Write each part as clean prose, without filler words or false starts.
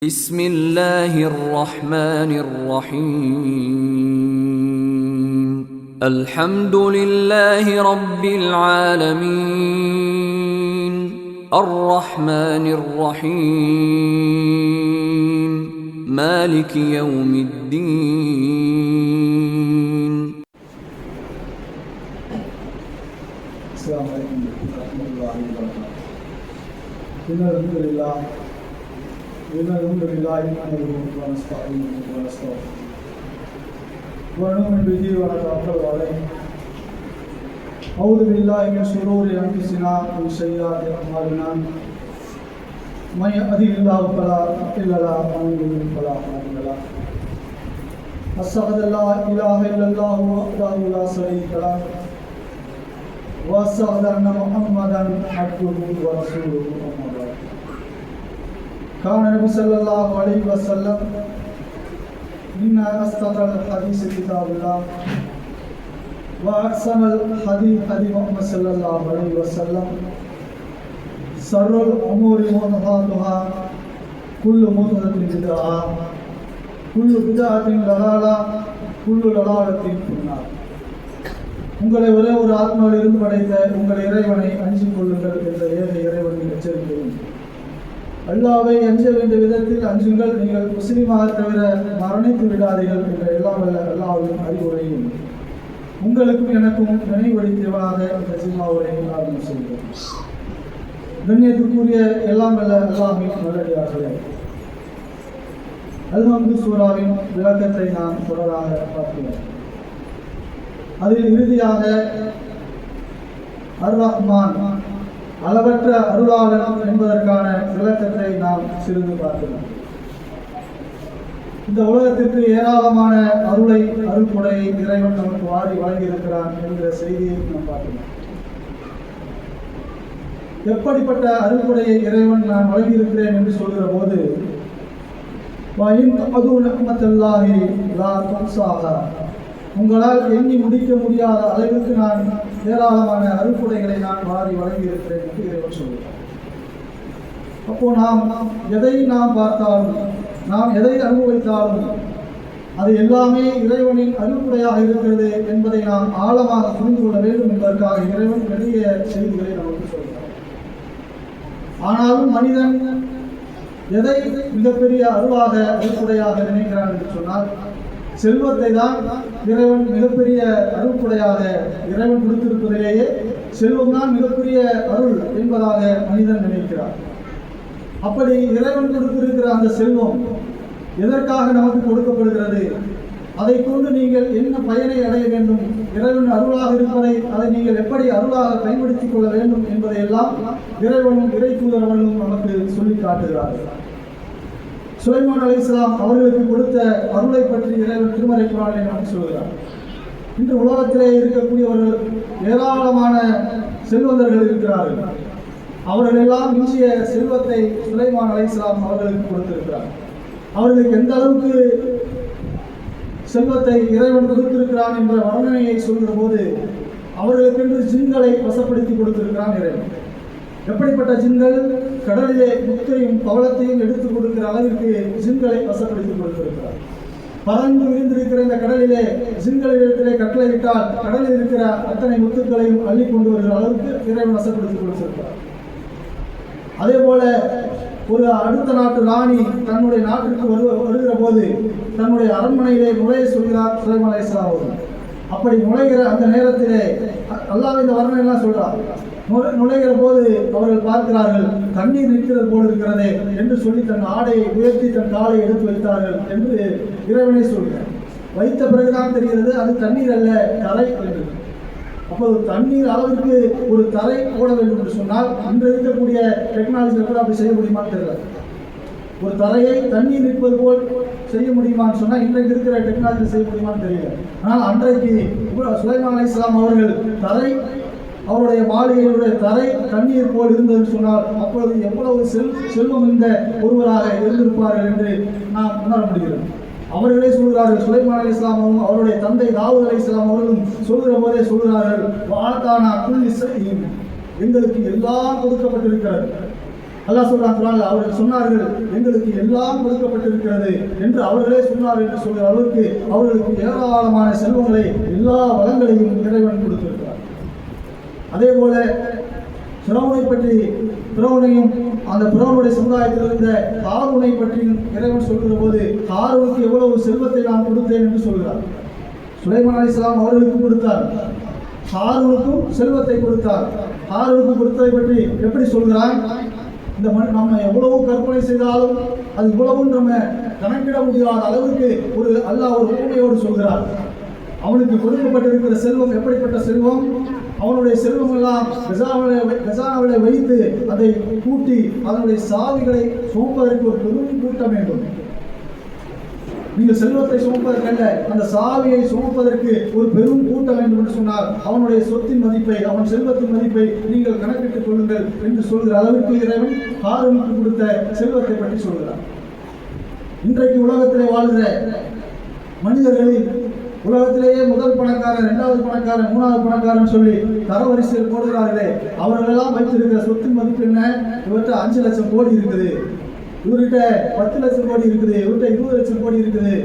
بسم الله الرحمن الرحيم الحمد لله رب العالمين الرحمن الرحيم مالك يوم الدين. السلام عليكم ورحمة الله وبركاته. إن الحمد لله نحمده ونستعينه ونستغفره ونؤمن به ونتوكل عليه. أعوذ بالله من شرور أنفسنا ومن سيئات أعمالنا. من يهده الله فلا مضل له ومن يضلل فلا هادي له. أشهد أن لا إله إلا الله وحده لا شريك له وأشهد أن محمدا عبده ورسوله. أما بعد كان النبي صلى الله عليه وسلم إن أصدق الحديث كتاب الله وأحسن الحديث حديث محمد صلى الله عليه وسلم. شر الأمور محدثاتها كل محدثة بدعة كل بدعة ضلالة كل ضلالة في النار. உங்களை ஒரே ஒரு ஆத்மாவில் இருந்து படைத்த உங்கள் இறைவனை அஞ்சிக் கொள்ளுங்கள் என்ற ஏக இறைவனின் எச்சரிக்கையும், அல்லாஹ்வை அஞ்ச வேண்டிய விதத்தில் அஞ்சுங்கள், நீங்கள் முஸ்லிமாக தவிர மரணித்து விடாதீர்கள் என்ற எல்லாம் வல்ல அல்லாஹ்வின் அறிவுரையும் உங்களுக்கும் எனக்கும் நினைவளித்தவனாக இந்த ஜிம்மாவுரை ஆரம்பம் செய்கிறோம். கண்ணியத்துக்குரிய எல்லாம் வல்ல அல்லாஹ்வின் நல்லடியார்களே, அல்-ஹம்து சூராவின் விளக்கத்தை நாம் தொடராக பார்க்கிறோம். அதில் இறுதியாக அர்-ரஹ்மான் அளவற்ற அருளாளன் என்பதற்கான விளக்கத்தை நாம் சிறிது பார்க்கிறோம். இந்த உலகத்திற்கு ஏராளமான அருள்கொடையை இறைவன் நமக்கு வாரி வழங்கியிருக்கிறான் என்கிற செய்தியை நாம் பார்க்கிறோம். எப்படிப்பட்ட அருள்கொடையை இறைவன் நான் வழங்கியிருக்கிறேன் என்று சொல்கிற போது, உங்களால் எண்ணி முடிக்க முடியாத அளவுக்கு நான் ஏராளமான அருள்கொடைகளை நான் வாரி வழங்கியிருக்கிறேன் என்று இறைவன் சொல்கிறார். அப்போ நாம் எதை நாம் பார்த்தாலும், நாம் எதை அனுபவித்தாலும் அது எல்லாமே இறைவனின் அருள்கொடையாக இருக்கிறது என்பதை நாம் ஆழமாக புரிந்து கொள்ள வேண்டும் என்பதற்காக இறைவன் நிறைய செய்திகளை நமக்கு சொல்கிறார். ஆனாலும் மனிதன் எதை மிகப்பெரிய அருள்கொடையாக நினைக்கிறான் என்று சொன்னால், செல்வத்தை தான் இறைவன் மிகப்பெரிய அருள்கொடையாக இறைவன் கொடுத்திருப்பதிலேயே செல்வம் தான் மிகப்பெரிய அருள் என்பதாக மனிதன் நினைக்கிறார். அப்படி இறைவன் கொடுத்திருக்கிற அந்த செல்வம் எதற்காக நமக்கு கொடுக்கப்படுகிறது, அதை கொண்டு நீங்கள் என்ன பயனை அடைய வேண்டும், இறைவன் அருளாக இருப்பதை அதை நீங்கள் எப்படி அருளாக பயன்படுத்திக் கொள்ள வேண்டும் என்பதையெல்லாம் இறைவனும் இறை தூதரவனும் நமக்கு சொல்லி காட்டுகிறார்கள். சுலைமான் அலைஹிஸ்ஸலாம் அவர்களுக்கு கொடுத்த அருளை பற்றி இறைவன் திருமறை குர்ஆனிலே நமக்கு சொல்கிறார். இன்று உலகத்திலே இருக்கக்கூடியவர்கள் ஏராளமான செல்வந்தர்கள் இருக்கிறார்கள். அவர்கள் எல்லாம் மிஞ்சிய செல்வத்தை சுலைமான் அலைஹிஸ்ஸலாம் அவர்களுக்கு கொடுத்திருக்கிறார். அவர்களுக்கு எந்த அளவுக்கு செல்வத்தை இறைவன் கொடுத்திருக்கிறான் என்ற வர்ணனையை சொல்கிற போது, அவர்களுக்கென்று ஜின்களை வசப்படுத்தி கொடுத்திருக்கிறான் இறைவன். எப்படிப்பட்ட ஜின்கள்? கடலிலே முத்தையும் பவளத்தையும் எடுத்துக் கொடுக்கிற அளவிற்கு ஜின்களை வசப்படுத்தி கொடுத்திருக்கிறார். பறந்து விரிந்திருக்கிற இந்த கடலிலே ஜின்களிடத்திலே கட்டளை விட்டால் கடலில் இருக்கிற அத்தனை முத்துக்களையும் அள்ளி கொண்டு வருகிற அளவுக்கு இறைவன் வசப்படுத்தி கொடுத்திருக்கிறார். அதே போல ஒரு அடுத்த நாட்டு ராணி தன்னுடைய நாட்டிற்கு வருகிற போது தன்னுடைய அரண்மனையிலே நுழைய சொல்கிறார் சுலைமான் அலைஹிஸ்ஸலாம் அவர்கள். அப்படி நுழைகிற அந்த நேரத்திலே அல்லாஹ் இந்த வர்ணனைலாம் சொல்றார். நுழைகிற போது அவர்கள் பார்க்கிறார்கள், தண்ணீர் நிற்கிறது போல் இருக்கிறதே என்று சொல்லி தன் ஆடையை உயர்த்தி தன் காலை எடுத்து வைத்தார்கள் என்று இறைவனை சொல்கிறார். வைத்த பிறகுதான் தெரிகிறது அது தண்ணீர் அல்ல, தரை என்று. அப்போது தண்ணீர் அளவிற்கு ஒரு தரை போட வேண்டும் என்று சொன்னால் இன்று இருக்கக்கூடிய டெக்னாலஜியில் கூட அப்படி செய்ய முடியுமான்னு தெரியல. ஒரு தரையை தண்ணீர் நிற்பது போல் செய்ய முடியுமான்னு சொன்னால் இன்றைக்கு இருக்கிற டெக்னாலஜி செய்ய முடியுமான்னு தெரியல. ஆனால் அன்றைக்கு சுலைமான் அலைஹிஸ்ஸலாம் அவர்கள் தரை, அவருடைய மாளிகையுடைய தரை தண்ணீர் போல் இருந்ததுன்னு சொன்னால் அப்பொழுது எவ்வளவு செல்வம் இந்த ஒருவராக இருந்திருப்பார்கள் என்று நாம் உணர முடிகிறது. அவர்களே சொல்கிறார்கள், சுலைமான் அலைஹிஸ்ஸலாமும் அவருடைய தந்தை தாவூத் அலைஹிஸ்ஸலாம் அவர்களும் சொல்கிற போதே சொல்கிறார்கள், வாத்தானா குல்லி ஷைஇன், எங்களுக்கு எல்லாம் கொடுக்கப்பட்டிருக்கிறது. அல்லாஹ் சொல்றான் குர்ஆன்ல, அவர்கள் சொன்னார்கள் எங்களுக்கு எல்லாம் கொடுக்கப்பட்டிருக்கிறது என்று அவர்களே சொன்னார்கள் என்று சொல்கிற அளவுக்கு அவர்களுக்கு ஏராளமான செல்வங்களை, எல்லா வளங்களையும் இறைவன் கொடுத்திருக்கிறார். அதே போல ஃபிரௌனை பற்றி, ஃபிரௌனையும் அந்த ஃபிரௌனுடைய சமுதாயத்தில் இருந்த காரூனை பற்றியும் இறைவன் சொல்கிற போது காரூனுக்கு எவ்வளவு செல்வத்தை நான் கொடுத்தேன் என்று சொல்கிறார். சுலைமான் அலைஹிஸ்ஸலாம் அவர்களுக்கு கொடுத்தார், ஹாரூனுக்கும் செல்வத்தை கொடுத்தார். ஹாரூனுக்கு கொடுத்ததை பற்றி எப்படி சொல்கிறான்? இந்த நம்ம எவ்வளவு கற்பனை செய்தாலும் அது இவ்வளவும் நம்ம கணக்கிட முடியாத அளவுக்கு அல்லாஹ் ஒரு உண்மையோடு சொல்கிறார். அவனுக்கு கொடுக்கப்பட்டிருக்கிற செல்வம் எப்படிப்பட்ட செல்வம்? அவனுடைய செல்வம் எல்லாம் கஜானாவிலே வைத்து அதை கூட்டி அதனுடைய சாவிகளை சுமப்பதற்கு ஒரு பெரும் கூட்டம் வேண்டும். நீங்கள் செல்வத்தை சுமப்பதற்கல்ல, அந்த சாவியை சுமப்பதற்கு ஒரு பெரும் கூட்டம் வேண்டும் என்று சொன்னார். அவனுடைய சொத்தின் மதிப்பை, அவன் செல்வத்தின் மதிப்பை நீங்கள் கணக்கிட்டுக் கொள்ளுங்கள் என்று சொல்கிற அளவிற்கு இறைவன் ஹாரூனுக்கு கொடுத்த செல்வத்தை பற்றி சொல்கிறார். இன்றைக்கு உலகத்திலே வாழ்கிற மனிதர்களில் உலகத்திலேயே முதல் பணக்காரன், இரண்டாவது பணக்காரன், மூணாவது பணக்காரன் சொல்லி தரவரிசையில் போடுகிறார்களே, அவர்களெல்லாம் வைத்திருக்கிற சொத்தின் மதிப்பு என்ன? இவற்றை 5 லட்சம் கோடி இருக்குது, இவர்கிட்ட 10 லட்சம் கோடி இருக்குது, இவர்கிட்ட 20 லட்சம் கோடி இருக்குது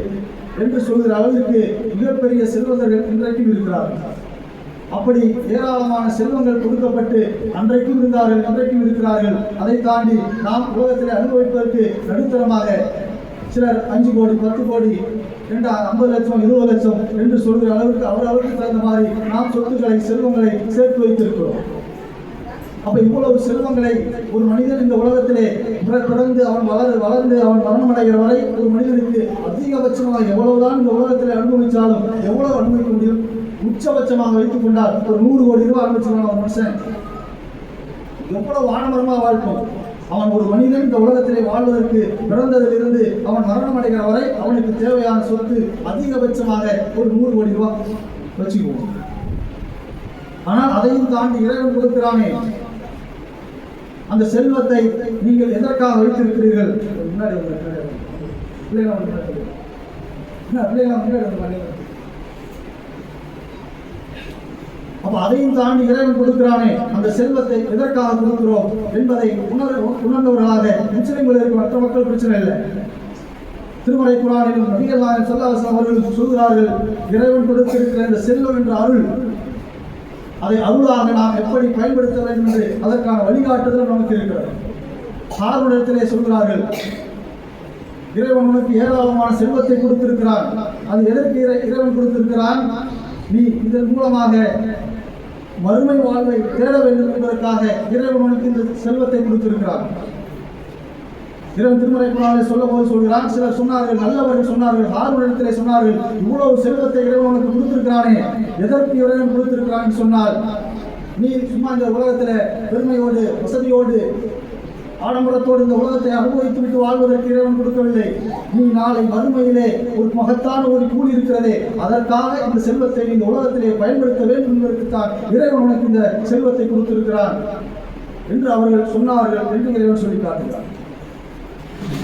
என்று சொல்கிற அளவிற்கு மிகப்பெரிய செல்வந்தர்கள் இன்றைக்கும் இருக்கிறார்கள். அப்படி ஏராளமான செல்வங்கள் கொடுக்கப்பட்டு அன்றைக்கும் இருந்தார்கள், இன்றைக்கும் இருக்கிறார்கள். அதை தாண்டி நாம் உலகத்தில் அனுபவிப்பதற்கு நடுத்தரமாக சிலர் 5 கோடி, 10 கோடி, 50 லட்சம், 20 லட்சம் என்று சொல்கிற அளவுக்கு அவரவருக்கு தகுந்த மாதிரி நாம் சொத்துக்களை, செல்வங்களை சேர்த்து வைத்திருக்கிறோம். அப்ப இவ்வளவு செல்வங்களை ஒரு மனிதன் இந்த உலகத்திலே தொடர்ந்து அவன் வளர்ந்து அவன் மரணமடைகிற வரை ஒரு மனிதனுக்கு அதிகபட்சமாக எவ்வளவுதான் இந்த உலகத்திலே அனுபவிச்சாலும் எவ்வளவு அனுபவிக்க முடியும்? உச்சபட்சமாக வைத்துக் கொண்டால் ஒரு 100 கோடி ரூபாய் அனுபவிச்சிருவான் ஒரு மனுஷன். எவ்வளவு வானமரமா வாழ்க்கும் அவன். ஒரு மனிதன் இந்த உலகத்திலே வாழ்வதற்கு பிறந்ததிலிருந்து அவன் மரணம் அடைகிற வரை அவனுக்கு தேவையான சொத்து அதிகபட்சமாக ஒரு 100 கோடி ரூபாய் வச்சுக்குவோம். ஆனால் அதையும் தாண்டி இறைவன் கொடுக்கிறானே அந்த செல்வத்தை நீங்கள் எதற்காக வைத்திருக்கிறீர்கள்? முன்னாடி அப்ப அதையும் தாண்டி இறைவன் கொடுக்கிறானே அந்த செல்வத்தை எதற்காக கொடுக்கிறோம் என்பதை உணர்ந்தவர்களாக முஸ்லிம்கள் இருக்கும் மற்ற மக்கள் பிரச்சனை இல்லை. திருமறை குர்ஆனிலும் நபிகள் நாயகம் ஸல்லல்லாஹு அலைஹி வஸல்லம் அவர்கள் சொல்கிறார்கள், இறைவன் கொடுத்திருக்கிற இந்த செல்வம் என்ற அருள், அதை அருளாக நாம் எப்படி பயன்படுத்த வேண்டும் என்று அதற்கான வழிகாட்டுதல் நமக்கு இருக்கிறது. ஹாரூனிடத்திலே சொல்கிறார்கள், இறைவன் உனக்கு ஏராளமான செல்வத்தை கொடுத்திருக்கிறான். அது எதற்கு இறைவன் கொடுத்திருக்கிறான்? நீ இதன் மூலமாக மறுமை வாழ்வை தேட வேண்டும் என்பதற்காக இறைவன் உனக்கு இந்த செல்வத்தை கொடுத்திருக்கிறான். இறைவன் திருமறை குர்ஆனிலே சொல்லும்போது சொல்கிறான், சிலர் சொன்னார்கள், நல்லவர்கள் சொன்னார்கள், ஹாரூனிடத்திலே சொன்னார்கள், இவ்வளவு செல்வத்தை இறைவன் உனக்கு கொடுத்திருக்கிறானே, எதற்கு இறைவன் கொடுத்திருக்கிறான் சொன்னால், நீ சும்மா இந்த உலகத்திலே பெருமையோடு, வசதியோடு, ஆடம்பரத்தோடு இந்த உலகத்தை அனுபவித்து விட்டு வாழ்வதற்கு இறைவன் கொடுக்கவில்லை. நீ நாளை மறுமையிலே ஒரு மகத்தான ஒரு கூலி இருக்கிறதே, அதற்காக இந்த செல்வத்தை இந்த உலகத்திலே பயன்படுத்த வேண்டும் என்பதற்குத்தான் இறைவன் உனக்கு இந்த செல்வத்தை கொடுத்திருக்கிறான் என்று அவர்கள் சொன்னார்கள் என்று இறைவன் சொல்லி காட்டுகிறார்.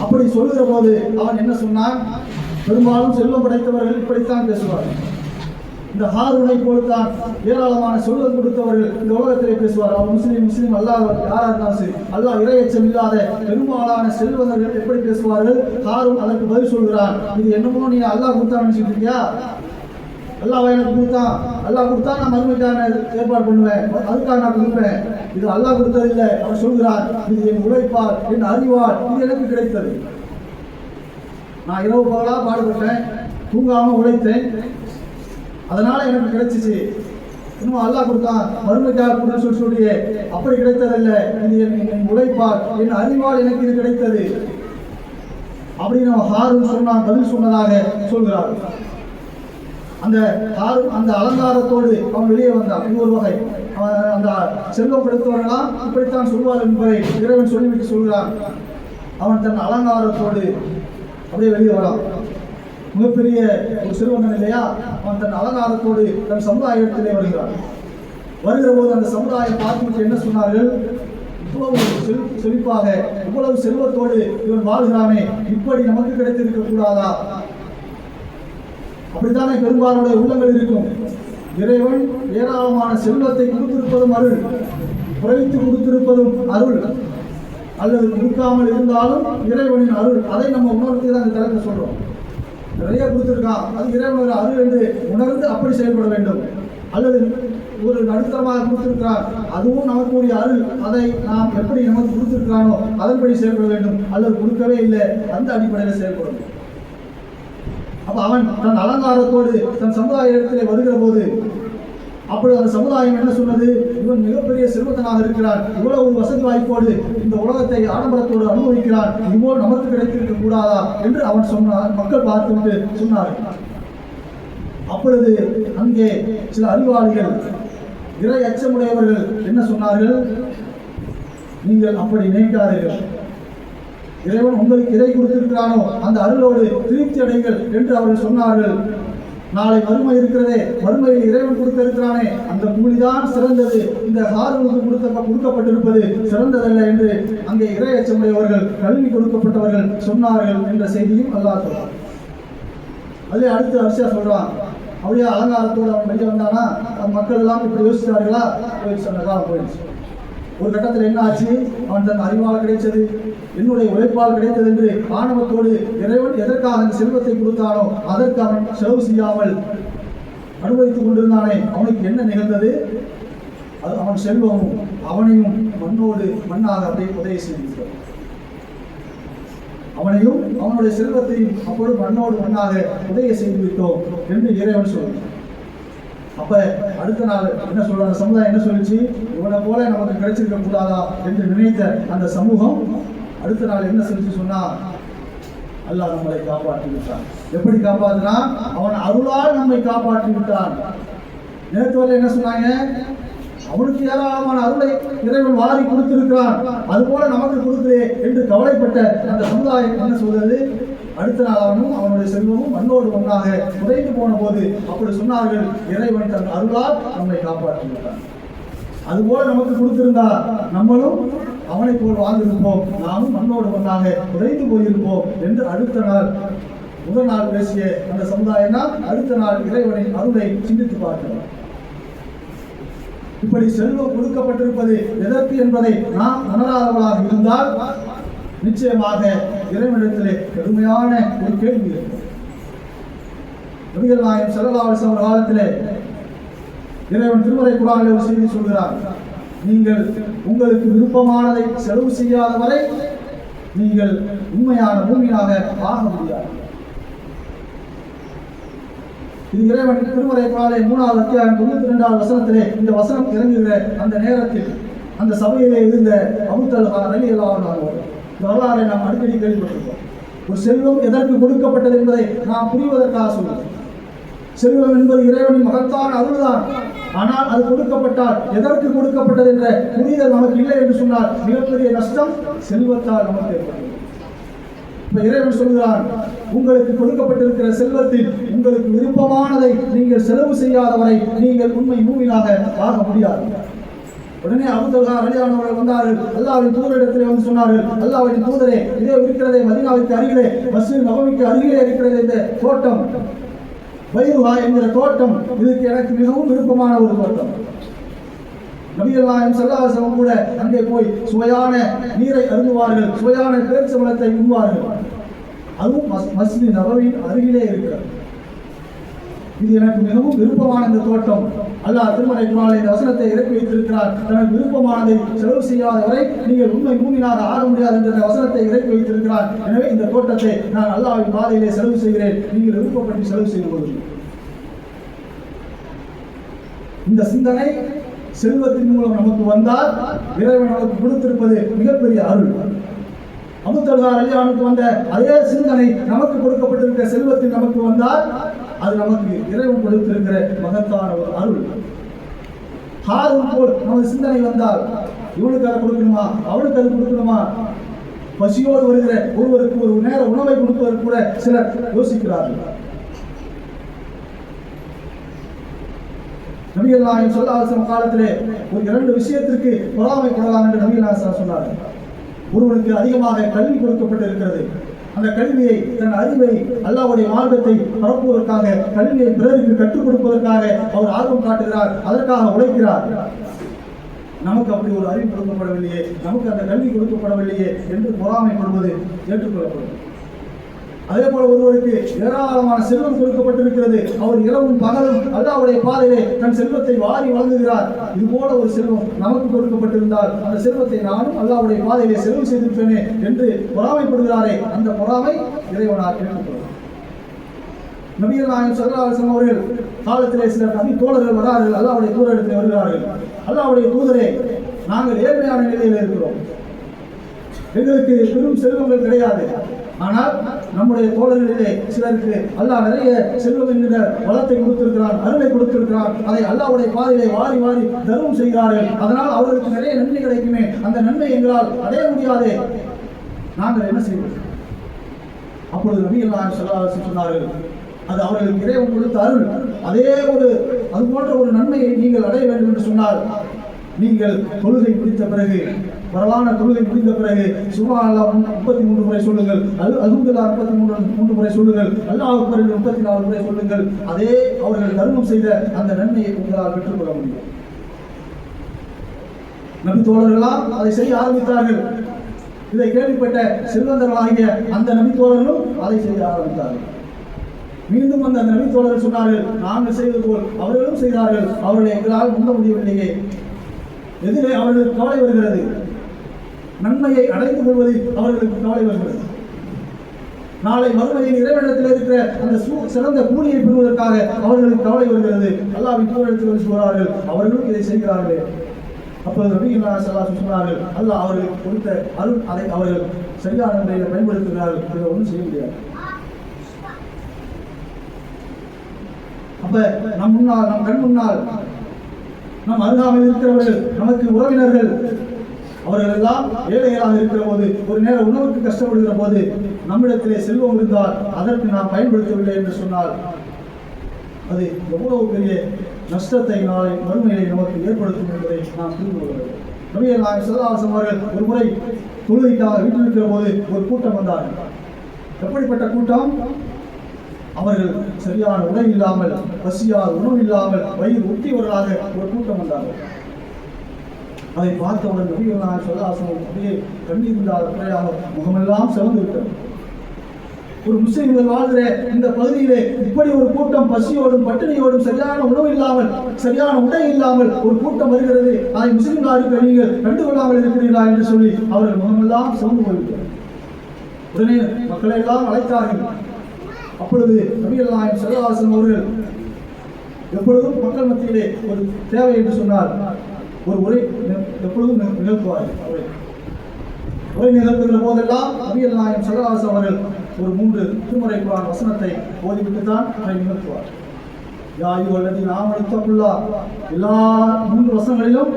அப்படி சொல்கிற போது அவன் என்ன சொன்னான்? பெரும்பாலும் செல்வம் படைத்தவர்கள் இப்படித்தான் பேசுவார்கள். இந்த ஹாரூனை போல்தான் ஏராளமான செல்வம் கொடுத்தவர்கள் இந்த உலகத்திலே பேசுவார். அவர் முஸ்லீம் அல்லாஹ் யாரா இருந்தாலும் சரி, அல்லாஹ் இறையச்சம் இல்லாத பெரும்பாலான செல்வந்தர்கள் எப்படி பேசுவார்கள்? ஹாரூன் அதற்கு பதில் சொல்கிறான், இது என்னமோ நீ அல்லாஹ் கொடுத்தா நினைச்சிட்டு இருக்கியா? அல்லாஹ் எனக்கு கொடுத்தான், அல்லாஹ் கொடுத்தா நான் மறுமைக்கான ஏற்பாடு பண்ணுவேன், அதுக்காக நான் கொடுப்பேன். இது அல்லாஹ் கொடுத்தது இல்லை. அவன் சொல்கிறான், இது என் உழைப்பால், என் அறிவால் இது எனக்கு கிடைத்தது. நான் இரவு பகலா பாடுபட்டேன், தூங்காம உழைத்தேன், அதனால எனக்கு கிடைச்சிச்சு. இன்னும் அல்லாஹ் கொடுத்தான் மறுமைக்காக கொடுன்னு சொல்லியே அப்படி கிடைத்ததல்ல. இது என் உழைப்பால், என் அறிவால் எனக்கு இது கிடைத்தது அப்படின்னு ஹாரூன் சொன்னான், பதில் சொன்னதாக சொல்கிறார். அந்த ஹாரூன் அந்த அலங்காரத்தோடு அவன் வெளியே வந்தான். இது ஒரு வகை. அந்த செல்வம் படைத்தவர்களாம் இப்படித்தான் சொல்வார் என்பதை இறைவன் சொல்லிவிட்டு சொல்கிறான். அவன் தன் அலங்காரத்தோடு அப்படியே வெளியே வரான். மிகப்பெரிய ஒரு செல்வந்தன் இல்லையா? அவன் தன் அலங்காரத்தோடு தன் சமுதாயத்திலே வருகிறான். வருகிற போது அந்த சமுதாயம் பார்த்துவிட்டு என்ன சொன்னார்கள்? இவ்வளவு செழிப்பாக, இவ்வளவு செல்வத்தோடு இவன் வாழ்கிறானே, இப்படி நமக்கு கிடைத்திருக்க கூடாதா? அப்படித்தானே பெரும்பாலுடைய உள்ளங்கள் இருக்கும். இறைவன் ஏராளமான செல்வத்தை கொடுத்திருப்பதும் அருள், குறைத்து கொடுத்திருப்பதும் அருள். அல்லது கொடுக்காமல் இருந்தாலும் இறைவனின் அருள், அதை நம்ம உணர்ந்து தான் இந்த தலைப்பை சொல்றோம். நிறைய கொடுத்துருக்கான், அது இறைவனோட அருள் என்று உணர்ந்து அப்படி செயல்பட வேண்டும். அல்லது ஒரு நடுத்தரமாக கொடுத்திருக்கிறார், அதுவும் நமக்குரிய அருள், அதை நாம் எப்படி நமக்கு கொடுத்திருக்கிறானோ அதன்படி செயல்பட வேண்டும். அல்லது கொடுக்கவே இல்லை, அந்த அடிப்படையில் செயல்படும். அப்ப அவன் தன் அலங்காரத்தோடு தன் சமுதாய இடத்திலே வருகிற போது அப்படி அந்த சமுதாயம் என்ன சொன்னது? இவன் மிகப்பெரிய செல்வத்தனாக இருக்கிறான், இவ்வளவு ஒரு வசதி வாய்ப்போடு இந்த உலகத்தை ஆடம்பரத்தோடு அனுபவிக்கிறான், இதுபோல் நமக்கு கிடைத்திருக்க கூடாதா என்று அவன் சொன்னார். மக்கள் பார்த்துவிட்டு சொன்னார்கள். அப்பொழுது அங்கே சில அறிவாளிகள், இறை அச்சமுடையவர்கள் என்ன சொன்னார்கள்? நீங்கள் அப்படி நினைக்காதீர்கள், இறைவன் உங்களுக்கு எதை கொடுத்திருக்கிறானோ அந்த அருளோடு திருப்தி அடைங்கள் என்று அவர்கள் சொன்னார்கள். நாளை மறுமை இருக்கிறதே, மறுமையில் இறைவன் கொடுத்திருக்கிறானே அந்த கூலிதான் சிறந்தது, இந்த ஹாரூனுக்கு கொடுக்கப்பட்டிருப்பது சிறந்ததல்ல என்று அங்கே இறை அச்சமுடையவர்கள், கல்வி கொடுக்கப்பட்டவர்கள் சொன்னார்கள் என்ற செய்தியும் அல்லாஹ் சொல்றார். அதே அடுத்து அரிசியா சொல்றான், அப்படியே அலங்காரத்தோடு அவன் வெளியே வந்தானா மக்கள் எல்லாம் இப்படி யோசிச்சார்களா? போயிடுச்சு, அந்த காலம் போயிடுச்சு. ஒரு கட்டத்தில் என்ன ஆச்சு? அவன் தன் அறிவால் கிடைச்சது, என்னுடைய உழைப்பால் கிடைத்தது என்று ஆணவத்தோடு இறைவன் எதற்காக அந்த செல்வத்தை கொடுத்தானோ அதற்கு அவன் செலவு செய்யாமல் அனுபவித்துக் கொண்டிருந்தானே, அவனுக்கு என்ன நிகழ்ந்தது? அது அவன் செல்வமும் அவனையும் மண்ணோடு மண்ணாக அப்படியே உதவி செய்திருக்கிறார். அவனையும் அவனுடைய செல்வத்தையும் அப்பொழுது மண்ணோடு மண்ணாக உதவி செய்து விட்டோம் என்று இறைவன் சொல்கிறான். அப்ப அடுத்த நாள் என்ன சொல்ற சமுதாயம் என்ன சொல்லிச்சு? இவனை போல நமக்கு கிடைச்சிருக்க கூடாதா என்று நினைத்த அந்த சமூகம் அடுத்த நாள் என்ன செஞ்சு சொன்னா, அல்லாஹ் நம்மளை காப்பாற்றி விட்டான். எப்படி காப்பாற்றினா? அவன் அருளால் நம்மை காப்பாற்றி விட்டான். நேற்று வரை என்ன சொன்னாங்க? அவனுக்கு ஏராளமான அருளை இறைவன் வாரி கொடுத்திருக்கிறான், அதுபோல நமக்கு கொடுக்குதே என்று கவலைப்பட்ட அந்த சமுதாயம் என்ன சொல்றது? அடுத்த நாள் அவனும் அவனுடைய செல்வமும் மண்ணோடு மண்ணாக உடைந்து போன போது அப்படி சொன்னார்கள், இறைவன் தன் அருளால் நம்மை காப்பாற்றி விட்டான். அதுபோல நமக்கு கொடுத்திருந்தா நம்மளும் அவனை போல் வாழ்ந்திருப்போம், நாமும் மண்ணோடு மண்ணாக உடைந்து போயிருப்போம் என்று அடுத்த நாள் முதல் நாள் பேசிய அந்த சமுதாயம் அடுத்த நாள் இறைவனின் அருளை சிந்தித்து பார்க்கிறோம். இப்படி செல்வம் கொடுக்கப்பட்டிருப்பது எதற்கு என்பதை நாம் உணராதவர்களாக இருந்தால் நிச்சயமாக இறைவனிடத்திலே கடுமையான ஒரு கேள்வி இருக்கும். நபிகள் நாயகம் ஸல்லல்லாஹு அலைஹி வஸல்லம் காலத்திலே இறைவன் திருமறை குர்ஆனிலே ஒரு செய்தி சொல்கிறார், நீங்கள் உங்களுக்கு விருப்பமானதை செலவு செய்யாத வரை நீங்கள் உண்மையான மூமினாக ஆக முடியாது. இது இறைவன் திருமறை குர்ஆனிலே 3வது அத்தியாயம் 92வது வசனத்திலே இந்த வசனம் இறங்குகிற அந்த நேரத்தில் அந்த சபையிலே இருந்த அபூ தல்ஹா ரலியல்லாஹு அன்ஹு வரலாறை நாம் அடிக்கடி கேள்விப்பட்டிருக்கோம். ஒரு செல்வம் எதற்கு கொடுக்கப்பட்டது என்பதை நாம் புரிவதற்காக சொல்லுவோம். செல்வம் என்பது இறைவனின் மகத்தான அருள்தான். ஆனால் அது கொடுக்கப்பட்டால் எதற்கு கொடுக்கப்பட்டது என்ற புரிதல் நமக்கு இல்லை என்று சொன்னால் மிகப்பெரிய நஷ்டம் செல்வத்தால் நமக்கு ஏற்படும். இப்ப இறைவன் சொல்கிறான், உங்களுக்கு கொடுக்கப்பட்டிருக்கிற செல்வத்தில் உங்களுக்கு விருப்பமானதை நீங்கள் செலவு செய்யாதவரை நீங்கள் உண்மை மூமினாக ஆக முடியாது. உடனே அபூ தல்ஹா ரலியல்லாஹு அன்ஹு வந்தார்கள், அல்லாஹ்வின் தூதரிடத்திலே வந்து சொன்னார்கள், அல்லாஹ்வின் தூதரே, இதே இருக்கிறதே மதீனாவுக்கு அருகிலே மஸ்ஜித் நபவிக்கு அருகிலே இருக்கிறது இந்த தோட்டம், பைருஹா என்கிற தோட்டம், இதுக்கு எனக்கு மிகவும் விருப்பமான ஒரு தோட்டம். நபிகள் நாயகம் ஸல்லல்லாஹு அலைஹி வஸல்லம் கூட அங்கே போய் சுவையான நீரை அருந்துவார்கள், சுவையான பேரிச்சம்பழத்தை உண்ணுவார்கள். அதுவும் மஸ்ஜித் நபவியின் அருகிலே இருக்கிறது. இது எனக்கு மிகவும் விருப்பமான இந்த தோட்டம். அல்லாஹ் திருமறை குர்ஆனில் இந்த வசனத்தை இறக்கி வைத்திருக்கிறார், தனக்கு விருப்பமானதை செலவு செய்யாத வரை நீங்கள் உண்மை மூமினாக ஆக முடியாது என்ற வசனத்தை இறக்கி வைத்திருக்கிறார். எனவே இந்த தோட்டத்தை நான் அல்லாஹ்வின் பாதையிலே செலவு செய்கிறேன், நீங்கள் விருப்பப்பட்டு செலவு செய்து கொள்ளுங்கள். இந்த சிந்தனை செல்வத்தின் மூலம் நமக்கு வந்தால் இறைவன் நமக்கு கொடுத்திருப்பது மிகப்பெரிய அருள். அபூ தல்ஹா ரலியல்லாஹு அன்ஹு வந்த அதே சிந்தனை நமக்கு கொடுக்கப்பட்டிருக்கிற செல்வத்தில் நமக்கு வந்தால் அது நமக்கு இறைவன் கொடுத்திருக்கிற மகத்தான ஒரு அருள். ஹாரூன் போல் நமது சிந்தனை வந்தால் இவனுக்கு அதை கொடுக்கணுமா, அவனுக்கு அது கொடுக்கணுமா, பசியோடு வருகிற ஒருவருக்கு ஒரு நேர உணவை கொடுப்பதற்கு கூட சிலர் யோசிக்கிறார்கள். நபிகள் நாயகம் ஸல்லல்லாஹு அலைஹி வஸல்லம் காலத்திலே ஒரு 2 விஷயத்திற்கு பொறாமைப்படலாம் என்று நபிகள் நாயகம் சொன்னார்கள். ஒருவனுக்கு அதிகமாக கல்வி கொடுக்கப்பட்டிருக்கிறது, அந்த கல்வியை தன் அறிவை அல்லாஹ்வுடைய மார்க்கத்தை பரப்புவதற்காக கல்வியை பிறருக்கு கற்றுக் கொடுப்பதற்காக அவர் ஆர்வம் காட்டுகிறார், அதற்காக உழைக்கிறார். நமக்கு அப்படி ஒரு அறிவு கொடுக்கப்படவில்லையே, நமக்கு அந்த கல்வி கொடுக்கப்படவில்லையே என்று பொறாமைப்படுவது ஏற்றுக்கொள்ளப்படும். அதே போல ஒருவருக்கு ஏராளமான செல்வம் கொடுக்கப்பட்டிருக்கிறது, அவர் இரவும் பகலும் அல்லாஹ்வுடைய பாதையிலே தன் செல்வத்தை வாரி வழங்குகிறார். இது போல ஒரு செல்வம் நமக்கு கொடுக்கப்பட்டிருந்தால் அந்த செல்வத்தை நானும் அல்லாஹ்வுடைய பாதையிலே செலவு செய்திருப்பேனே என்று பொறாமைப்படுகிறாரே, அந்த பொறாமை இறைவனால் ஏற்றுக்கொள்ளும். நபிகள் நாயகம் ஸல்லல்லாஹு அலைஹி வஸல்லம் அவர்கள் காலத்திலே சில நபி தோழர்கள் வரார்கள், அல்லாஹ்வுடைய தூதரிடத்தில் வருகிறார்கள். அல்லாஹ்வுடைய தூதரே, நாங்கள் ஏழ்மையான நிலையில் இருக்கிறோம், எங்களுக்கு பெரும் செல்வங்கள் கிடையாது, ஆனால் நம்முடைய தோழர்களிலே சிலருக்கு அல்லாஹ் நிறைய செல்வம் என்கிற வளத்தை கொடுத்திருக்கிறான், அருளை கொடுத்திருக்கிறான், அதை அல்லாஹ்வுடைய பாதையிலே வாரி வாரி தர்மம் செய்கிறார்கள், அதனால் அவர்களுக்கு நிறைய நன்மை கிடைக்குமே, அந்த நன்மை எங்களால் அடைய முடியாதே, நாங்கள் என்ன செய்வோம்? அப்பொழுது நபிகள் நாயகம் ஸல்லல்லாஹு அலைஹி வஸல்லம் சொன்னார்கள், அது அவர்களுக்கு இறைவன் கொடுத்த அருள், அது போன்ற ஒரு நன்மையை நீங்கள் அடைய வேண்டும் என்று சொன்னால் நீங்கள் தொழுகை முடித்த பிறகு, வரலான தொழுகை முடிந்த பிறகு சுப்ஹானல்லாஹ் 33 முறை சொல்லுங்கள், அல்ஹம்துலில்லாஹ் 33 முறை சொல்லுங்கள், அல்லாஹ் அக்பர் 34 முறை சொல்லுங்கள். அதே அவர்கள் தர்மம் செய்த அந்த நன்மையை உங்களால் பெற்றுக்கொள்ள முடியும். நபி தோழர்களாம் அதை செய்ய ஆரம்பித்தார்கள். இதை கேள்விப்பட்ட செல்வந்தர்களாகிய அந்த நபி தோழர்களும் அதை செய்ய ஆரம்பித்தார்கள். மீண்டும் அந்த நபி தோழர்கள் சொன்னார்கள், நாங்கள் செய்வது போல் அவர்களும் செய்தார்கள், அவர்களை எங்களால் முந்த முடியவில்லையே. எதிரே அவர்களுக்கு கவலை வருகிறது, நன்மையை அடைந்து கொள்வதில் அவர்களுக்கு கவலை வருகிறது. நாளை மறுமையில் இறைவனிடத்தில் இருக்கிற அந்த சிறந்த கூலியை பெறுவதற்காக அவர்களுக்கு கவலை வருகிறது. அல்லாஹ்வின் தூதரிடத்தில் சொல்கிறார்கள், அவர்களும் இதை செய்கிறார்களே. அப்போது நபிகள் நாயகம் ஸல்லல்லாஹு அலைஹி வஸல்லம் சொன்னார்கள், அல்லாஹ் அவர்களுக்கு கொடுத்த அருள், அதை அவர்கள் சரியான முறையில் பயன்படுத்துகிறார்கள், இதை ஒன்றும் செய்ய முடியாது. அப்ப நம் முன்னால், நம் கண் முன்னால், நம் அருகாமையில் இருக்கிறவர்கள், நமக்கு உறவினர்கள், அவர்கள் எல்லாம் ஏழைகளாக இருக்கிற போது, ஒரு நேர உணவுக்கு கஷ்டப்படுகிற போது நம்மிடத்திலே செல்வம் இருந்தால் அதற்கு நாம் பயன்படுத்தவில்லை என்று சொன்னால் அது எவ்வளவு பெரிய நஷ்டத்தை நாளை மறுமையை நமக்கு ஏற்படுத்தும் என்பதை நாம் புரிந்து கொள்ள வேண்டும். நபிகள் நாயகம் ஸல்லல்லாஹு அலைஹி வஸல்லம் அவர்கள் ஒரு முறை தொழுகைக்காக வீட்டில் இருக்கிற போது ஒரு கூட்டம் வந்தார்கள். எப்படிப்பட்ட கூட்டம்? அவர்கள் சரியான உடை இல்லாமல், பசியால் உணவு இல்லாமல் வயிறு ஒட்டியவர்களாக ஒரு கூட்டம் வந்தார்கள். அதை பார்த்தவுடன் நபிகள் நாயகம் ஸல்லல்லாஹு அலைஹி வஸல்லம் அப்படியே கண்ணீர் இல்லாத குறையாக முகமெல்லாம் சிவந்து விட்டது. ஒரு முஸ்லிம்கள் வாழ்கிற இந்த பகுதியிலே இப்படி ஒரு கூட்டம் பசியோடும் பட்டினியோடும் சரியான உணவு இல்லாமல், சரியான உடை இல்லாமல் ஒரு கூட்டம் வருகிறது, அதை முஸ்லிம்களாக இருக்கிற நீங்கள் கண்டுகொள்ளாமல் இருக்கிறீர்களா என்று சொல்லி அவர்கள் முகமெல்லாம் சிவந்து போய்விட்டார். உடனே மக்களை எல்லாம் அழைத்தார்கள். அப்பொழுது நபிகள் நாயகம் ஸல்லல்லாஹு அலைஹி வஸல்லம் அவர்கள் எப்பொழுதும் மக்கள் மத்தியிலே ஒரு தேவை என்று சொன்னால் ஒரு உரை எப்பொழுதும் நிகழ்த்துவார்கள். உரை நிகழ்த்துகிற போதெல்லாம் நபிகள் நாயகம் ஸல்லல்லாஹு அலைஹி வஸல்லம் அவர்கள் ஒரு 3 திருமறை குர்ஆன் வசனத்தை ஓதிவிட்டுத்தான் அதை நிகழ்த்துவார். யா அய்யுஹல்லதீன ஆமனு தக்குல்லாஹ், எல்லா 3 வசனங்களிலும்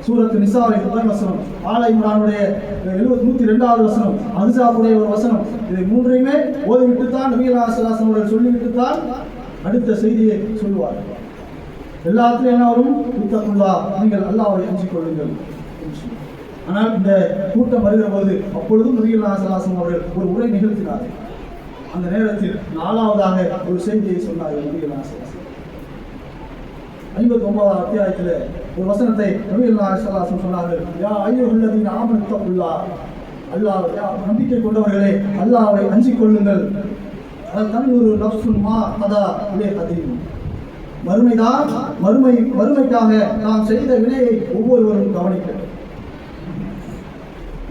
சூரத்து நிசாவின் முதல் வசனம், ஆல இம்ரானுடைய 102வது வசனம், அஹ்ஸாபுடைய ஒரு வசனம், இதை 3ஐயுமே ஓதிவிட்டுத்தான் நபிகள் நாயகம் ஸல்லல்லாஹு அலைஹி வஸல்லம் சொல்லிவிட்டுத்தான் அடுத்த செய்தியை சொல்லுவார். எல்லாத்திலும் என்ன வரும்? தக்குல்லாஹ், நீங்கள் அல்லாஹ்வை அஞ்சிக் கொள்ளுங்கள். ஆனால் இந்த கூட்டம் வருகிற போது அப்பொழுதும் நபிகள் நாயகம் ஸல்லல்லாஹு அலைஹி வஸல்லம் அவர்கள் ஒரு உரை நிகழ்த்தினார்கள். அந்த நேரத்தில் 4வதாக ஒரு செய்தியை சொன்னார்கள் நபிகள் நாயகம் ஸல்லல்லாஹு அலைஹி வஸல்லம். 59வது அத்தியாயத்தில் ஒரு வசனத்தை நபிகள் நாயகம் ஸல்லல்லாஹு அலைஹி வஸல்லம் சொன்னார்கள், யா அய்யுஹல்லதீன ஆமனு தக்குல்லாஹ், அல்லாஹ் நம்பிக்கை கொண்டவர்களே அல்லாஹ்வை அஞ்சிக் கொள்ளுங்கள். தன்னுரு நஃப்சுன் மா அதா இலைஹதீன், மறுமைக்காக நாம் செய்த வினையை ஒவ்வொருவரும் கவனிக்க.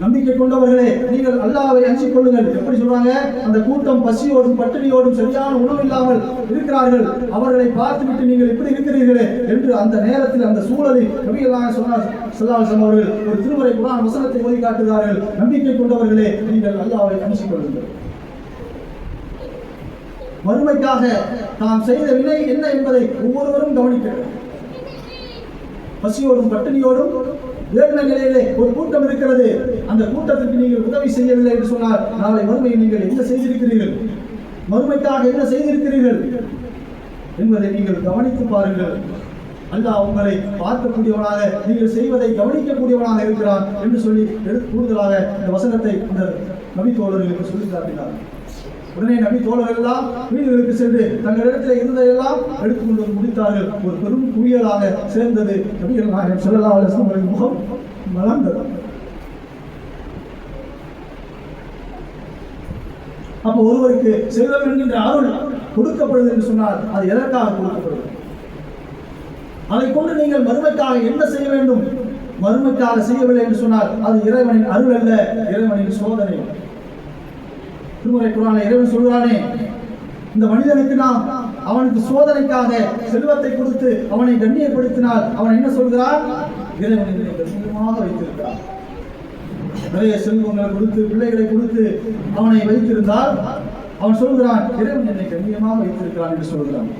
நம்பிக்கை கொண்டவர்களே நீங்கள் அல்லாஹ்வை அஞ்சிக் கொள்ளுங்கள். எப்படி சொல்றாங்க? அந்த கூட்டம் பசியோடும் பட்டினியோடும் சரியான உணவு இல்லாமல் இருக்கிறார்கள், அவர்களை பார்த்துவிட்டு நீங்கள் இப்படி இருக்கிறீர்களே என்று அந்த நேரத்தில் அந்த சூழலில் நபிகள் நாயகம் ஸல்லல்லாஹு அலைஹி வஸல்லம் அவர்கள் ஒரு திருமறை குர்ஆன் வசனத்தை ஓதி காட்டுகிறார்கள். நம்பிக்கை கொண்டவர்களே நீங்கள் அல்லாஹ்வை அஞ்சிக் கொள்ளுங்கள். மறுமைக்காக நாம் செய்த வினை என்ன என்பதை ஒவ்வொருவரும் கவனிக்க. பசியோடும் பட்டினியோடும் ஏழ்மை நிலையிலே ஒரு கூட்டம் இருக்கிறது, அந்த கூட்டத்திற்கு நீங்கள் உதவி செய்யவில்லை என்று சொன்னால் நாளை மறுமையை நீங்கள் என்ன செய்திருக்கிறீர்கள், மறுமைக்காக என்ன செய்திருக்கிறீர்கள் என்பதை நீங்கள் கவனித்து பாருங்கள். அல்லாஹ் உங்களை பார்க்கக்கூடியவனாக, நீங்கள் செய்வதை கவனிக்கக்கூடியவனாக இருக்கிறான் என்று சொல்லி கூடுதலாக இந்த வசனத்தை இந்த நபி தோழர்களுக்கு சொல்லி காட்டினார். உடனே நபி தோழர்கள் எல்லாம் வீடுகளுக்கு சென்று தங்களிடத்தில் இருந்ததையெல்லாம் எடுத்துக்கொண்டு வந்து முடித்தார்கள். ஒரு பெரும் குவியலாக சேர்ந்தது. நபிகள் நாயகம் ஸல்லல்லாஹு அலைஹி வஸல்லம் அவர்களின் முகம் மலர்ந்தது. அப்போ ஒருவருக்கு செல்வம் என்கின்ற அருள் கொடுக்கப்படுது என்று சொன்னால் அது எதற்காக கொடுக்கப்படுது? அதை கொண்டு நீங்கள் மறுமைக்காக என்ன செய்ய வேண்டும்? மறுமைக்காக செய்யவில்லை என்று சொன்னால் அது இறைவனின் அருள் அல்ல, இறைவனின் சோதனை. திருமறை குர்ஆனில் இறைவன் சொல்கிறானே, இந்த மனிதனுக்கு நாம் அவனுக்கு சோதனைக்காக செல்வத்தை கொடுத்து அவனை கண்ணியப்படுத்தினால் அவன் என்ன சொல்கிறான்? இறைவனை கண்ணியமாக வைத்திருக்கிறான். நிறைய செல்வங்களை கொடுத்து பிள்ளைகளை கொடுத்து அவனை வைத்திருந்தால் அவன் சொல்கிறான், இறைவன் என்னை கண்ணியமாக வைத்திருக்கிறான் என்று சொல்கிறான்.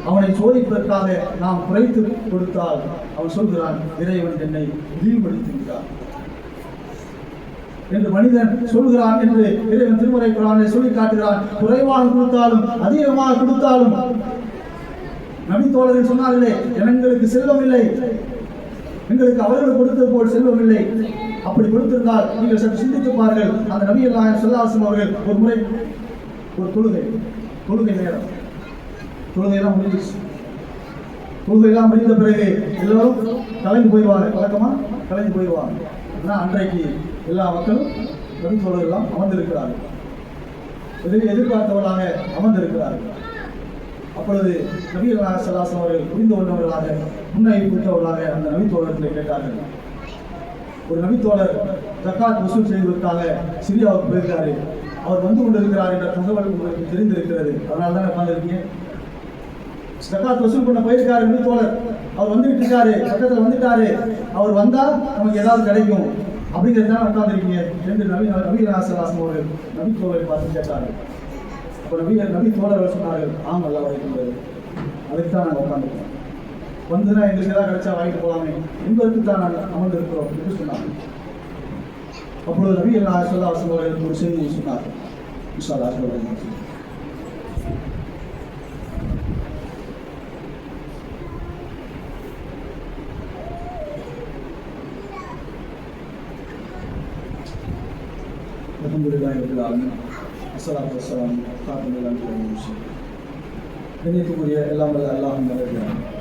அவனை சோதிப்பதற்காக நாம் குறைத்து கொடுத்தால் அவன் சொல்கிறான், இறைவன் என்னை இழிவுபடுத்தியிருக்கிறான் என்று மனிதன் சொல்கிறான் என்று இறைவன் திருமறை குர்ஆனில் சொல்லி காட்டுகிறான். குறைவாக கொடுத்தாலும் அதிகமாக கொடுத்தாலும் நபி தோழர்கள் சொன்னார்களே, எங்களுக்கு செல்வம் இல்லை, எங்களுக்கு அவர்கள் கொடுத்தது போல் செல்வம் இல்லை. அப்படி கொடுத்திருந்தால் நீங்கள் சற்று சிந்தித்து பாருங்கள். அந்த நபிகள் நாயகம் ஸல்லல்லாஹு அலைஹி வஸல்லம் அவர்கள் ஒரு முறை ஒரு தொழுகை நேரம் தொழுகையெல்லாம் முடிஞ்சிச்சு. தொழுகையெல்லாம் முடிந்த பிறகு எல்லோரும் கலைந்து போயிடுவாங்க. வழக்கமா கலைந்து போயிடுவாங்க. ஆனால் அன்றைக்கு எல்லா மக்களும் நபி தோழர்கள் எல்லாம் அமர்ந்திருக்கிறார்கள். எதிர்பார்த்தவர்களாக அமர்ந்திருக்கிறார்கள். அப்பொழுது நபிகள் நாயகம் ஸல்லல்லாஹு அலைஹி வஸல்லம் அவர்கள் புரிந்து கொண்டவர்களாக முன்னறிவித்தவர்களாக அந்த நபி தோழர்களை கேட்டார்கள். ஒரு நபித்தோழர் ஜக்காத் வசூல் செய்வதற்காக சிரியாவுக்கு போயிருக்காரு. அவர் வந்து கொண்டிருக்கிறார் என்ற தகவல் உங்களுக்கு தெரிந்திருக்கிறது. அதனால தான் உட்கார்ந்துருக்கீங்க. ஜக்காத் வசூல் பண்ண போயிருக்காரு நபித்தோழர். அவர் வந்துட்டு இருக்காரு, பக்கத்தில் வந்துட்டாரு. அவர் வந்தால் நமக்கு ஏதாவது கிடைக்கும் அப்படிங்கிறதுதான் உட்கார்ந்துருக்கீங்க என்று நபிகள் நாயகம் ஸல்லல்லாஹு அலைஹி வஸல்லம் அவர்கள் நபித்தோழரை பார்த்து கேட்டார்கள். அப்போ நபித்தோழர்கள் சொன்னார்கள், ஆமல்ல அவர்கள் அதுக்கு தான் நாங்கள் உட்காந்துருக்கோம். வந்துன்னா எங்களுக்கு ஏதாவது கிடைச்சா வாங்கிட்டு போகலாமே என்பதற்கு தான் நாங்கள் அமர்ந்திருக்கிறோம் என்று சொன்னாங்க. அப்பொழுது நபிகள் நாயகம் ஸல்லல்லாஹு அலைஹி வஸல்லம் அவர்கள் ஒரு செய்தியை சொன்னார்கள். இன்ஷா அல்லாஹ் சொல்லுங்கள். அல்ஹம்துலில்லாஹி ரப்பில் ஆலமீன் வஸ்ஸலாத்து வஸ்ஸலாமு அலா காத்திமில் அன்பியாஇன். கண்ணியத்துக்குரிய எல்லாம் வல்ல அல்லாஹ்வின் நல்லடியார்களே,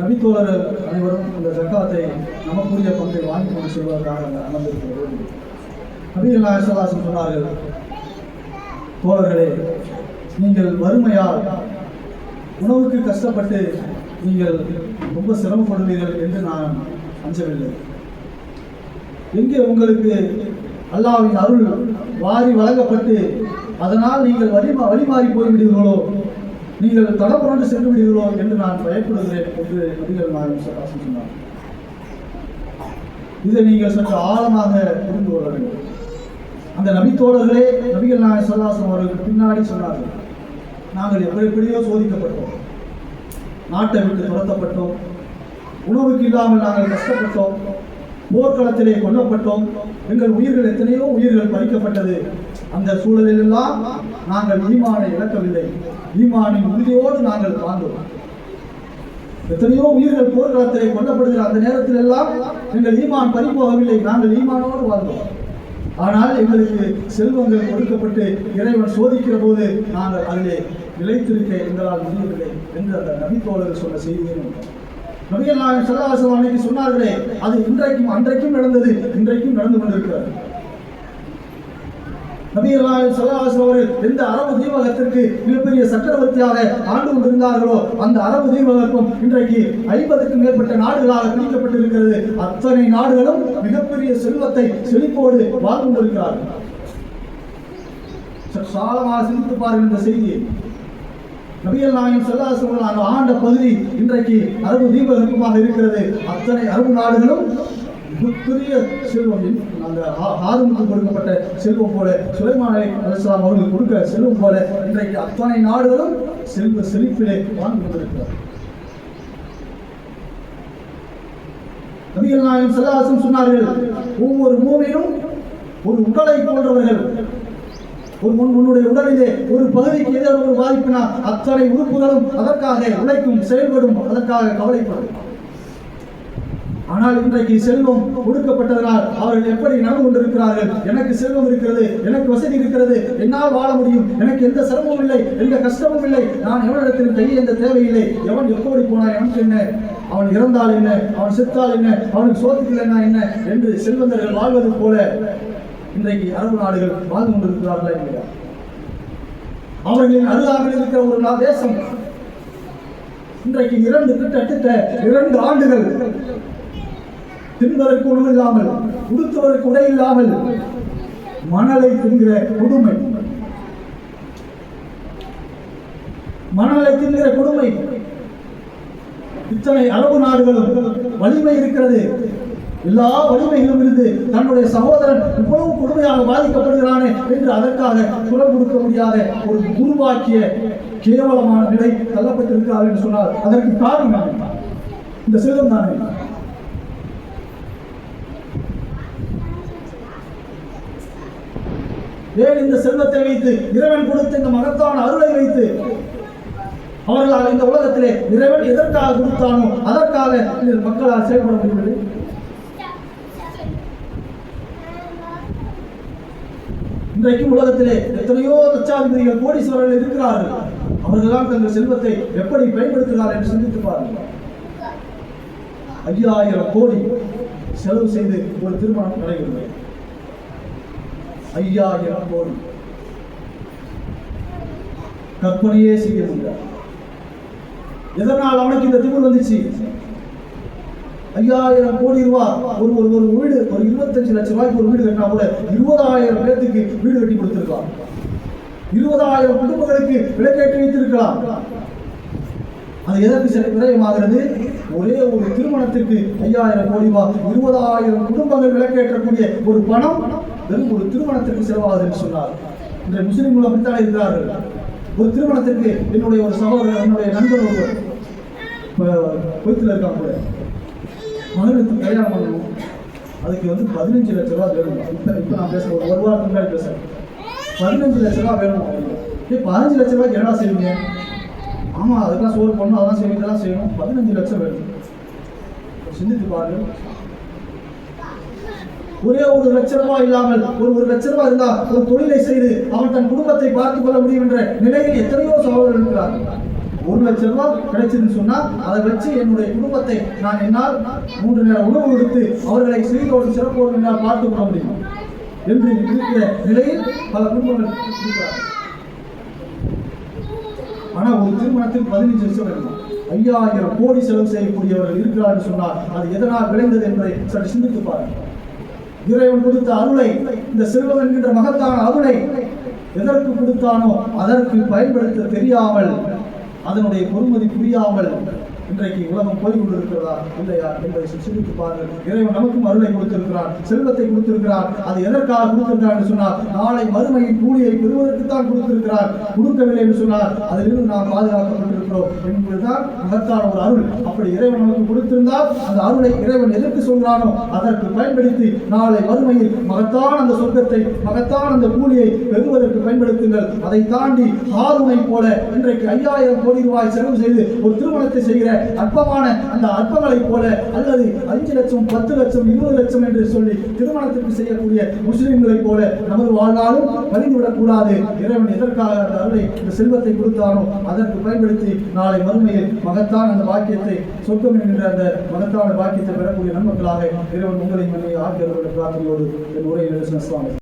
நபித்தோழர்கள் அனைவரும் இந்த ஜக்காத்தை நமக்குரிய பங்கை வாங்கி கொண்டு செல்வதற்காக அமர்ந்திருக்கிற போது நபிகள் நாயகம் ஸல்லல்லாஹு அலைஹி வஸல்லம் சொன்னார்கள், தோழர்களே, நீங்கள் வறுமையால் உணவுக்கு கஷ்டப்பட்டு நீங்கள் ரொம்ப சிரமப்படுவீர்கள் என்று நான் அஞ்சவில்லை. எங்கே உங்களுக்கு அல்லாஹ்வின் அருள் வாரி வழங்கப்பட்டு அதனால் நீங்கள் வழிமாறி போய்விடுவீர்களோ, நீங்கள் தடப்புரண்டு சென்று விடுவீர்களோ என்று நான் பயப்படுகிறேன் என்று நபிகள் நாயகம் ஸல்லல்லாஹு அலைஹி வஸல்லம் சொன்னார். இதை நீங்கள் சற்று ஆழமாக புரிந்து கொள்ள வேண்டும். அந்த நபித்தோழர்களே நபிகள் நாயகம் ஸல்லல்லாஹு அலைஹி வஸல்லம் அவர்களுக்கு பின்னாடி சொன்னார்கள், நாங்கள் எப்படியோ சோதிக்கப்பட்டோம், நாட்டை விட்டு துரத்தப்பட்டோம், உணவுக்கு இல்லாமல் நாங்கள் கஷ்டப்பட்டோம், போர்க்களத்திலே கொல்லப்பட்டோம், எங்கள் உயிர்கள் எத்தனையோ உயிர்கள் பறிக்கப்பட்டது. அந்த சூழலிலெல்லாம் நாங்கள் ஈமானை இழக்கவில்லை, ஈமானின் உறுதியோடு நாங்கள் வாழ்ந்தோம். எத்தனையோ உயிர்கள் போர்க்களத்திலே கொல்லப்படுகிற அந்த நேரத்தில் எல்லாம் எங்கள் ஈமான் பறிபோகவில்லை, நாங்கள் ஈமானோடு வாழ்ந்தோம். ஆனால் எங்களுக்கு செல்வங்கள் கொடுக்கப்பட்டு இறைவன் சோதிக்கிற போது நாங்கள் அதிலே நிலைத்திருக்க எங்களால் முடியவில்லை என்று அந்த நபித்தோழர்கள் சொன்ன செய்தியை நபிகள் நாயகம் ஸல்லல்லாஹு அலைஹி வஸல்லம் அன்னைக்கு சொன்னார்களே, அது இன்றைக்கும் அன்றைக்கும் நடந்தது, இன்றைக்கும் நடந்து கொண்டிருக்கிறது. நபிகள் நாயகம் ஸல்லல்லாஹு அலைஹி வஸல்லம் அவர்கள் எந்த அரபு தீபகத்திற்கு மிகப்பெரிய சக்கரவர்த்தியாக ஆண்டு கொண்டிருந்தார்களோ அந்த அரபு தீபகத்தும் இன்றைக்கு 50க்கும் மேற்பட்ட நாடுகளாக பிரிக்கப்பட்டிருக்கிறது. அத்தனை நாடுகளும் மிகப்பெரிய செல்வத்தை செழிப்போடு வாழ்ந்து கொண்டிருக்கிறார்கள். சாலமாக சிந்தித்து பாருங்கள் இந்த செய்தியை. நபிகள் நாயகம் ஸல்லல்லாஹு அலைஹி வஸல்லம் அந்த ஆண்ட பகுதி இன்றைக்கு அரபு தீபகற்பமாக இருக்கிறது. அத்தனை அரபு நாடுகளும் மிகப்பெரிய செல்வம், அந்த ஹாரூனுக்கு கொடுக்கப்பட்ட செல்வம் போல, சுலைமான் அலைஹிஸ்ஸலாம் அவர்களுக்கு கொடுக்க செல்வம் போல இன்றைக்கு அத்தனை நாடுகளும் செல்வ செழிப்பிலே வாழ்ந்து கொண்டிருக்கிறார். நபிகள் நாயகம் ஸல்லல்லாஹு அலைஹி வஸல்லம் சொன்னார்கள், ஒவ்வொரு மூமினும் ஒரு உடலை போன்றவர்கள். உன்னுடைய உடலிலே ஒரு பகுதிக்கு ஏதாவது ஒரு பாதிப்புனா அத்தனை உறுப்புகளும் அதற்காக உழைக்கும், செயல்படும், அதற்காக கவலைப்படும். ஆனால் இன்றைக்கு செல்வம் கொடுக்கப்பட்டதனால் அவர்கள் எப்படி நடந்து கொண்டிருக்கிறார்கள்? எனக்கு செல்வம் இருக்கிறது, எனக்கு வசதி இருக்கிறது, என்னால் வாழ முடியும், எனக்கு எந்த சிரமமும் இல்லை, எந்த கஷ்டமும் இல்லை, நான் எவனிடத்திலும் கையில் எந்த தேவையில்லை, எவன் எப்படி போனா எனக்கு என்ன, அவன் இறந்தால் என்ன, அவன் செத்தால் என்ன, அவனுக்கு சோத்துக்கலைன்னா என்ன என்று செல்வந்தர்கள் வாழ்வது போல இன்றைக்கு அரபு நாடுகள் வாழ்ந்து கொண்டிருக்கிறார்களா இல்லையா? அவர்களின் அருகாமையில் இருக்கிற ஒரு தேசம் இன்றைக்கு கிட்டத்தட்ட 2 ஆண்டுகள் தின்பதற்கு உணவு இல்லாமல், உடுத்துவதற்கு உடை இல்லாமல் மணலை தின்கிற கொடுமை, மணலை தின்கிற கொடுமை. இத்தனை அரபு நாடுகளும் வலிமை இருக்கிறது, எல்லா வலிமைகளும் இருந்து தன்னுடைய சகோதரன் இவ்வளவு கொடுமையாக பாதிக்கப்படுகிறானே என்று அதற்காக குரல் கொடுக்க முடியாத ஒரு உருவாக்கிய கேவலமான நிலை தள்ளப்பட்டிருக்கிறார் என்று சொன்னார். அதற்கு காரணம் இந்த செல்வம் தானே. ஏன் இந்த செல்வத்தை வைத்து, இறைவன் கொடுத்த இந்த மகத்தான அருளை வைத்து அவர்களால் இந்த உலகத்திலே இறைவன் எதற்காக கொடுத்தானோ அதற்காக மக்களால் செயல்பட முடியவில்லை. இன்றைக்கும் உலகத்திலே எத்தனையோ லட்சாதிபதிகள், கோடீஸ்வரர்கள் இருக்கிறார்கள். அவர்களெல்லாம் தங்கள் செல்வத்தை எப்படி பயன்படுத்துகிறார்கள் என்று சிந்தித்து பாருங்கள். 5000 கோடி செலவு செய்து ஒரு திருமணம் நடைபெறுகிறது. 5000 கோடி கற்பனையே செய்ய முடியாது. எதனால் அவனுக்கு இந்த திமிர் வந்துச்சு? 5000 கோடி ரூபாய் ஒரு வீடு, ஒரு 25 லட்சம் ரூபாய்க்கு ஒரு வீடு கட்டினா கூட 20,000 பேருக்கு வீடு கட்டி கொடுத்திருக்கலாம். 20,000 குடும்பங்களுக்கு விளக்கேற்றி வைத்திருக்கலாம். அது எதற்கு விரயமாகிறது? ஒரே ஒரு திருமணத்திற்கு 5000 கோடி ரூபாய், 20,000 குடும்பங்கள் விளக்கேற்றக்கூடிய ஒரு பணம் வெறும் ஒரு திருமணத்திற்கு செலவாகுது என்று சொன்னார். இன்றைய முஸ்லிம்கள் அப்படித்தான் இருக்கிறார்கள். ஒரு திருமணத்திற்கு என்னுடைய ஒரு சகோதரர், என்னுடைய நண்பர் ஒருவர் கோயத்தில் இருக்காங்க, மகனுக்கு கல்யாணம் பண்ணணும், அதுக்கு 15 லட்ச ரூபா வேணும். இப்போ நான் பேசுகிறேன், ஒரு வாரத்துக்கு முன்னாடி பேசுகிறேன், 15 லட்ச ரூபா வேணும். 15 லட்ச ரூபாய்க்கு என்னடா செய்வீங்க? ஆமாம், அதுக்கெல்லாம் சோறு பண்ணணும், அதெல்லாம் செய்யணும், இதெல்லாம் செய்யணும், 15 லட்சம் வேணும். சிந்தித்து பாருங்கள். ஒரே ஒரு லட்ச ரூபாய் இல்லாமல் ஒரு லட்ச ரூபாய் இருந்தால் ஒரு தொழிலை செய்து அவன் தன் குடும்பத்தை பார்த்துக் கொள்ள முடியும் என்ற நிலையில் எத்தனையோ சகோதரர்கள் இருக்கிறார்கள். 1 லட்ச ரூபாய் கிடைச்சதுன்னு சொன்னா அதை வச்சு என்னுடைய குடும்பத்தை நான் என்னால் 3 நேர உணவு கொடுத்து அவர்களை சீரோடு சிறப்போடு என்னால் பார்த்துக் கொள்ள முடியும் என்று இருக்கிற நிலையில் பல குடும்பங்கள் இருக்கிறார்கள். ஆனா ஒரு திருமணத்தில் 15 லட்சம் வேணும். 5000 கோடி செலவு செய்யக்கூடியவர்கள் இருக்கிறார்கள் சொன்னால் அது எதனால் விளைந்தது என்பதை சற்று சிந்தித்து பாருங்கள். இறைவன் கொடுத்த அருளை, இந்த செல்வம் என்கின்ற மகத்தான அருளை எதற்கு கொடுத்தானோ அதற்கு பயன்படுத்த தெரியாமல், அதனுடைய பொறுமதி புரியாமல் இன்றைக்கு உலகம் போய் கொண்டிருக்கிறதா இல்லையா என்பதை சிந்தித்து பாருங்கள். இறைவன் நமக்கும் அருளை கொடுத்திருக்கிறார், செல்வத்தை கொடுத்திருக்கிறார். அது எதற்காக கொடுத்திருக்கிறார் என்று சொன்னார், நாளை மறுமையின் கூலியை பெறுவதற்குத்தான் கொடுத்திருக்கிறார். கொடுக்கவில்லை என்று சொன்னார் அதிலிருந்து நாம் பாதுகாக்கப்பட்டிருக்கிறோம் என்பதுதான் மகத்தான ஒரு அருள். அப்படி இறைவன் நமக்கு கொடுத்திருந்தால் அந்த அருளை இறைவன் எதற்கு சொல்கிறானோ அதற்கு பயன்படுத்தி நாளை மறுமையில் மகத்தான அந்த சொர்க்கத்தை, மகத்தான அந்த கூலியை பெறுவதற்கு பயன்படுத்துங்கள். அதை தாண்டி ஹாரூனை போல இன்றைக்கு 5000 கோடி ரூபாய் செலவு செய்து ஒரு திருமணத்தை செய்கிற அற்பமான அந்த அற்பங்களை போல, அல்லது 5 லட்சம் 10 லட்சம் 20 லட்சம் என்று சொல்லி திருமணத்திற்கு செய்யக்கூடிய முஸ்லிம்களை போல நமது வாழ்நாளும் கழிந்துவிடக் கூடாது. இறைவன் எதற்காக அந்த அருளை, இந்த செல்வத்தை கொடுத்தானோ அதற்கு பயன்படுத்தி நாளை மறுமையில் மகத்தான அந்த பாக்கியத்தை, சொர்க்கம் என்கின்ற அந்த மகத்தான பாக்கியத்தை பெறக்கூடிய நன்மக்களாக இறைவன் உங்களை மன்னியை ஆக்கியவர்களுடைய பிரார்த்தனையோடு என் உரையை நிறுத்தினார்.